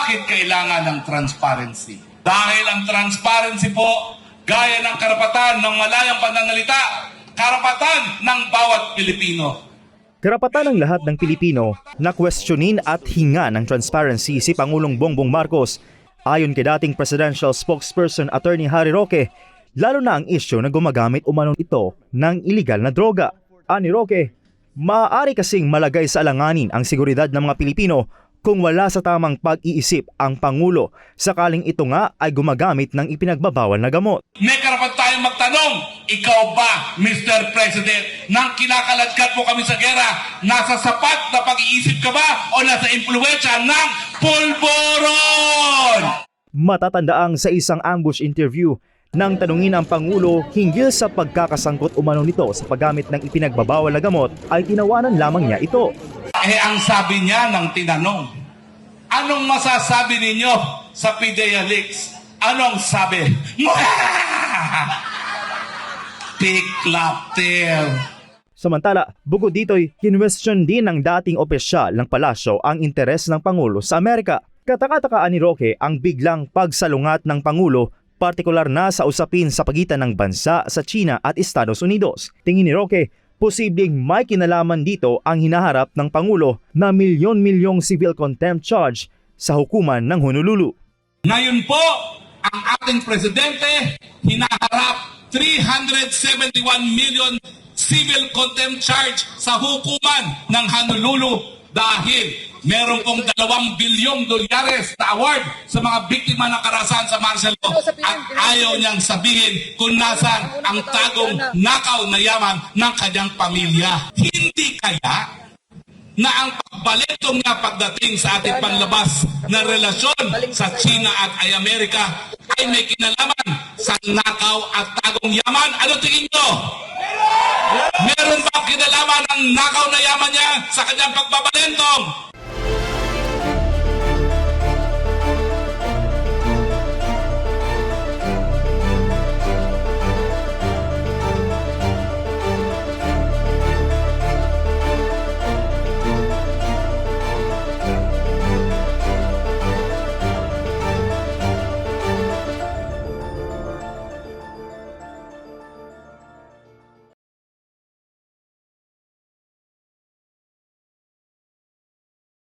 Bakit kailangan ng transparency? Dahil ang transparency po, gaya ng karapatan ng malayang pananalita, karapatan ng bawat Pilipino. Karapatan ng lahat ng Pilipino na questionin at hinga ng transparency si Pangulong Bongbong Marcos. Ayon kay dating Presidential Spokesperson Attorney Harry Roque, lalo na ang isyu na gumagamit umano ito ng iligal na droga. Ani Roque, maaari kasing malagay sa alanganin ang seguridad ng mga Pilipino kung wala sa tamang pag-iisip ang Pangulo sakaling ito nga ay gumagamit ng ipinagbabawal na gamot. May karapat tayong magtanong, ikaw ba, Mr. President, nang kinakaladkad po kami sa gera, nasa sapat na pag-iisip ka ba o nasa impluwensya ng pulburon? Matatandaang sa isang ambush interview nang tanungin ang Pangulo hinggil sa pagkakasangkot umano nito sa paggamit ng ipinagbabawal na gamot ay tinawanan lamang niya ito. Ang sabi niya ng tinanong, anong masasabi ninyo sa PDEA leaks? Anong sabi? Tiklaptil. Samantala, bukod dito'y kinwestiyon din ng dating opisyal ng palasyo ang interes ng Pangulo sa Amerika. Kataka-takaan ni Roque ang biglang pagsalungat ng Pangulo, partikular na sa usapin sa pagitan ng bansa sa China at Estados Unidos. Tingin ni Roque, posibleng may kinalaman dito ang hinaharap ng Pangulo na milyon-milyong civil contempt charge sa hukuman ng Honolulu. Ngayon po, ang ating presidente hinaharap 371 million civil contempt charge sa hukuman ng Honolulu dahil meron pong 2 bilyong dolyares na award sa mga biktima ng karahasan sa martial law at ayaw niyang sabihin kung nasan ang tagong nakaw na yaman ng kanyang pamilya. Hindi kaya na ang pagbalentong niya pagdating sa ating panlabas na relasyon sa China at ay Amerika ay may kinalaman sa nakaw at tagong yaman? Ano tingin nyo? Meron ba kinalaman ang nakaw na yaman niya sa kanyang pagbabalentong?